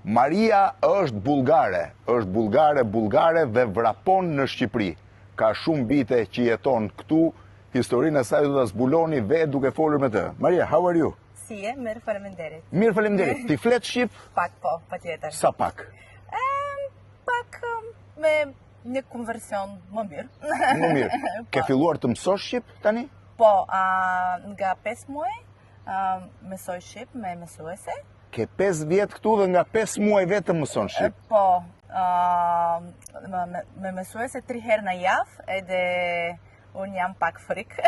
Maria është bulgare dhe vrapon në Shqipëri. Ka shumë vite që jeton këtu, historinë e saj do ta zbuloni vetë duke folur me të. Maria, how are you? Si e, mirë faleminderit. Mirë faleminderit. Ti flet shqip? Pak po, patjetër. Sa pak? Pak me një konversion më mirë. Më mirë. Ke filluar të mësosh shqip tani? Po, nga 5 muaj mësoj shqip me mësuese. Ke 5 vjetë këtu dhe nga 5 muaj vetëm mëson shqip? Po, me mësuese 3 herë në javë, edhe unë jam pak frikë.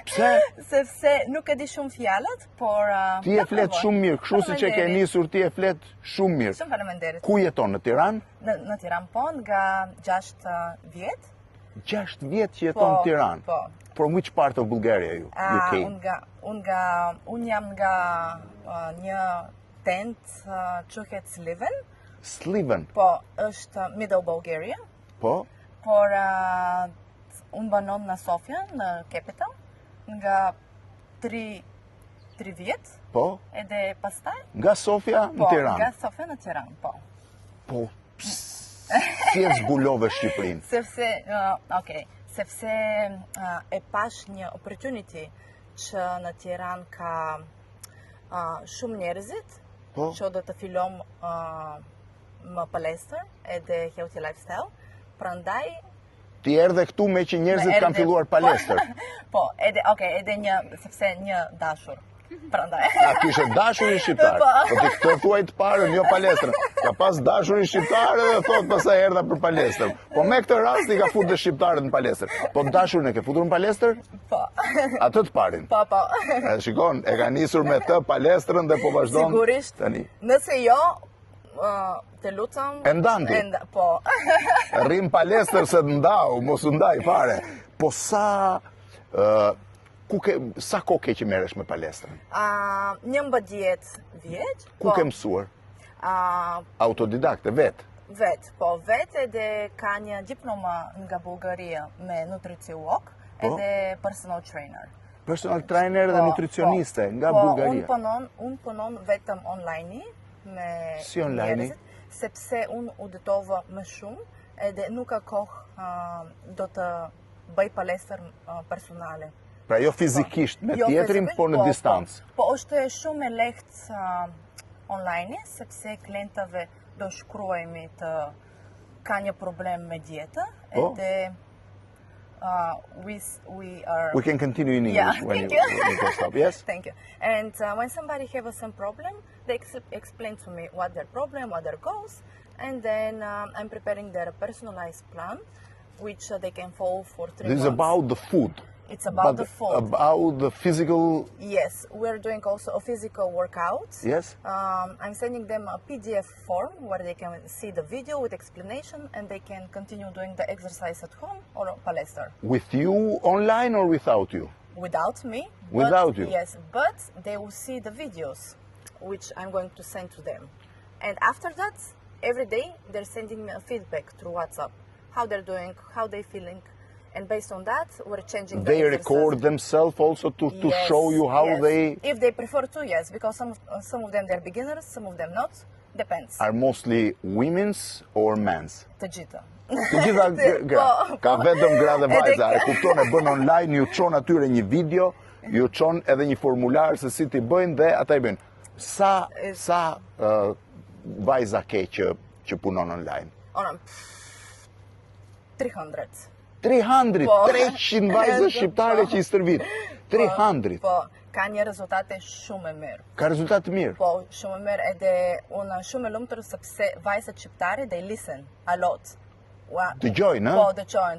Pse? Sepse nuk e di shumë fjalët, por... Ti e flet shumë mirë, kështu si që ke nisur ti e flet shumë mirë. Shumë faleminderit. Ku jeton, në Tiranë? Në Tiranë po, nga 6 vjetë. 6 vjetë që jeton në Tiranë? Po. From which part of Bulgaria you came? Unë jam nga një tent quhet Sliven. Sliven? Po, është Middle Bulgaria. Po? Por unë banon në Sofia, në capital, nga 3 vjetë. Po? Edhe pastaj? Nga Sofia në Tiranë? Po, nga Sofia në Tiranë, po. Po, si e zbulove Shqipërinë? Sepse e pash një opportunity që në Tiranë ka shumë njerëzit, që do të fillom më palestër edhe healthy lifestyle, prandaj ti erdhe këtu me që njerëzit kanë filluar palestër. Po, edhe sepse një dashur. Prandaj. A kishe dashurin shqiptar? Po ti këtë thuaj të parën, jo palestër. Ka pas dashurin shqiptar dhe thot pastaj erdha për palestër. Po me këtë rast i ka futur shqiptarët në palestër. Po dashurin e ke futur në palestër? Po. Atë të parin? Po. Shikon, e ka nisur me të palestrën dhe po vazhdon. Sigurisht. Tani. Nëse jo, të lutem. E ndanti? Po. Rrim palestër se të ndau, mos u ndaj fare. Po sa kohë ke që merresh me palestrën? 11 vjeç. Ku ke mësuar? Autodidakte, vetë? Vetë edhe ka një diploma nga Bulgaria me nutriciolog edhe personal trainer. Personal trainer dhe nutricioniste nga Bulgaria? Unë punon vetëm online si online? Sepse unë uditova më shumë edhe nuk ka kohë do të bëj palestër personale. Pra jo fizikisht me tjetrin, por në distancë? Po është shumë e lehtë online, sepse klientëve do shkruajmë të ka një problem me dietë edhe we can continue in English when you can stop. Yes? Thank you. And when somebody have some problem, they explain to me what their problem, what their goals, and then I'm preparing their personalized plan, which they can follow for 3 months. This is about the food. It's about the food. About the physical... Yes, we're doing also a physical workout. Yes? I'm sending them a PDF form where they can see the video with explanation and they can continue doing the exercise at home or palestra. With you online or without you? Without me. Without you? Yes, but they will see the videos, which I'm going to send to them. And after that, every day, they're sending me a feedback through WhatsApp. How they're doing, how they're feeling. And based on that, we're changing the exercise. They record themselves also to show you how they... If they prefer to, yes. Because some of them, they're beginners, some of them not. Depends. Are mostly women's or men's? Të gjitha. Të gjitha gra. Ka vetëm gra dhe vajza. E kupton, e bën online, ju çon atyre një video, ju çon edhe një formular se si ti bëjnë dhe ata i bëjnë. Sa vajza ke që punon online? 300. 300 vajzë shqiptare që i stërvit. 300. Po, ka një rezultate shumë e mirë. Ka rezultate mirë? Po, shumë e mirë edhe unë shumë e lumtur sepse vajzat shqiptare they listen a lot. Dëgjojnë, Po, dëgjojnë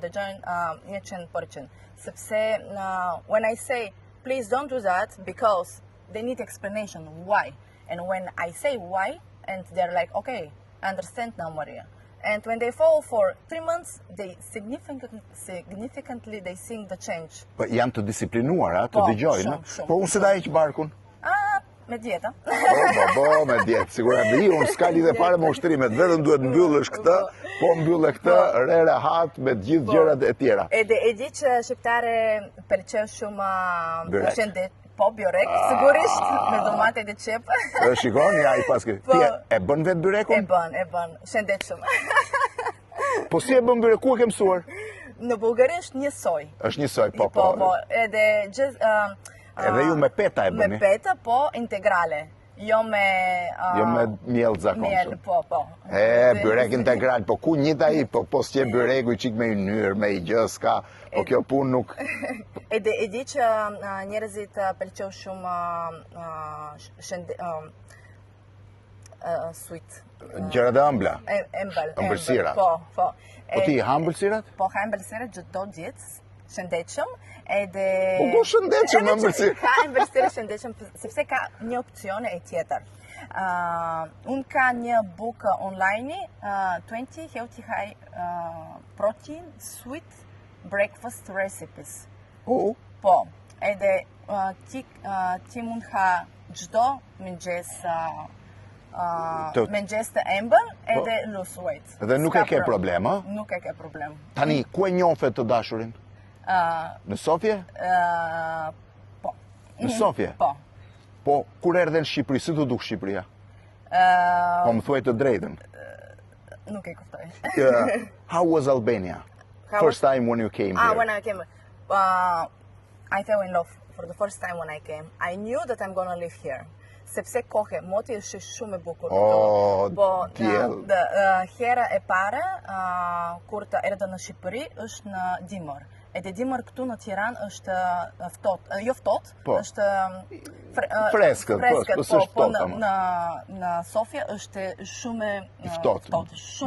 100%. Sepse when I say please don't do that because they need explanation why. And when I say why and they're like okay, I understand now, Maria. And when they follow for 3 months, they significantly they see the change. Po janë të disiplinuara, të dëgjojnë. Po unë se da heq barkun? Me dieta. Po, me dietë. Sigurisht unë s'ka lidhje fare me ushtrimet, vetëm duhet mbyllësh këtë, po mbyllë këtë, re rehat me të gjithë gjërat e tjera. Edhe e di që shqiptare pëlqejnë shumë Po, bjorek, sigurisht, me domate dhe qep. Shikoni, ai paske. Po. Ti e bën vetë byrekun? E bën, shëndetshëm. Po si e bën byrek? Ku e ke mësuar? Në Bullgari është njësoj. Është njësoj, po. Po, edhe gjithë... Edhe ju me peta e bëni? Me peta, po, integrale. Jo me miell zakonshëm. Miell, po. Byrek integral, po ku njët ai, po s'je byreku i qik me ynyrë, me i gjë, s'ka, po kjo punë nuk... E di që njerëzit pëlqeu shumë sweet. Gjërat e ëmbla? Ëmbëlsira. Po. Po ti ha ëmbëlsirat? Po, ha ëmbëlsirat çdo ditë, shëndetshëm, edhe... Po shëndetshëm ëmbëlsirë? Ka ëmbëlsirë shëndetshëm, sepse ka një opcion e tjetër. Unë ka një book online, 20 healthy high protein sweet breakfast recipes. Po, edhe ti mund ha çdo mëngjes të ëmbël edhe lose weight. Dhe nuk e ke problem, ha? Nuk e ke problem. Tani, ku e njohë të dashurin? Në Sofje? Po. Në Sofje? Po. Po, kur erdhe në Shqipëri, si të duk Shqipëria? Po më thuaj të drejtën. Nuk e kuptoj. How was Albania? First time when you came here? When I came, I fell in love for the first time when I came. I knew that I'm gonna live here. Sepse kohë, moti është shumë e bukur. Po, hera e para, kur të erdhe në Shqipëri, është në dimër. Edhe dimër këtu në Tiranë është ftohtë, jo ftohtë, është freskët, po në Sofja është shumë ftohtë,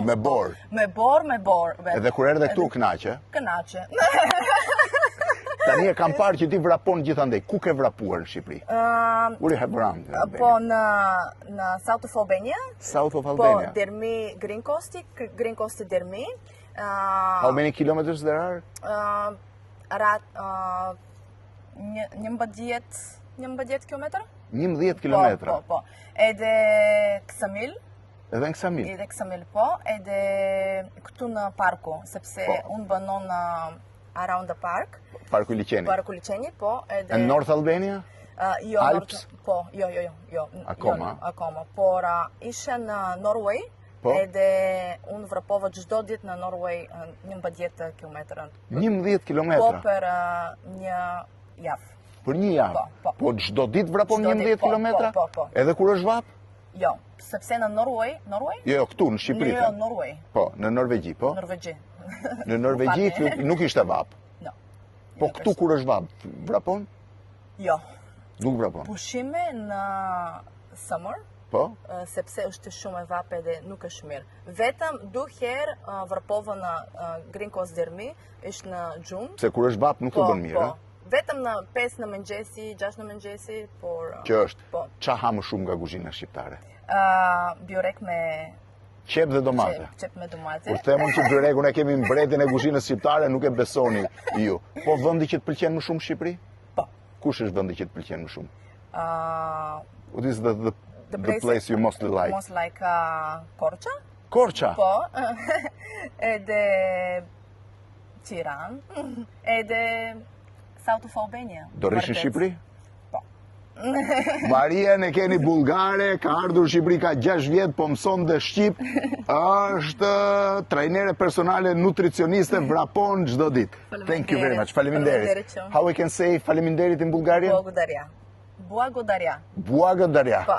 me borë. Me borë. Edhe kur erdhe këtu kënaqe? Kënaqe. Tani e kam parë që ti vrapon gjithandej. Ku ke vrapuar në Shqipëri? Where you have run? Po në South of Albania. South of Albania? Po, Dermi, Green Coast Dermi. How many kilometers there are? 11 kilometra. 11 kilometra? Po. Edhe Ksamil. Edhe në Ksamil? Edhe Ksamil, po. Edhe këtu në parku, sepse unë banon around the park. Parku Liçeni? Parku Liçeni, po. And North Albania? Jo, Alps? Po, jo. Akoma. Por ishe në Norway. Edhe unë vrapova çdo ditë në Norway 11 kilometra. 11 kilometra? Po, për një javë. Për një javë? Po çdo ditë vrapon 11 kilometra? Po. Edhe kur është vap? Jo, sepse në Norway? Jo, këtu, në Shqipëri. Jo, Norway. Po, në Norvegji, po? Norvegji. Në Norvegji nuk ishte vap? No. Po këtu kur është vap, vrapon? Jo. Nuk vrapon? Pushime në summer. Po? Sepse është shumë e vap edhe nuk është mirë. Vetëm 2 herë vrapova në Green Coast Dermi, ishtë në gjumë. Se kur është vap nuk të bën mirë? Po, vetëm në 5 në mëngjesi, 6 në mëngjesi, por... Që është? Qa ha më shumë nga kuzhina shqiptare? Bjorek me... Qep dhe domate? Qep me domate. Kur themon që bjorekun e kemi mbretin e kuzhinës shqiptare, nuk e besoni ju. Po vëndi që të pëlqen më shumë Shqipëri? Po. Kush është vëndi që të pëlqen më shumë? What is the place you mostly like? Most like Korça. Korça? Po. Edhe Tiranë. Edhe South of Albania. Do rish në Shqipëri? Po. Maria e keni bulgare, ka ardhur Shqipëri ka 6 vjet, po mëson dhe Shqip, është trajnere personale, nutricioniste, vrapon çdo ditë. Thank you very much. Faleminderit. How we can say faleminderit in Bulgarian? Благодаря. Благодаря. Благодаря. Po.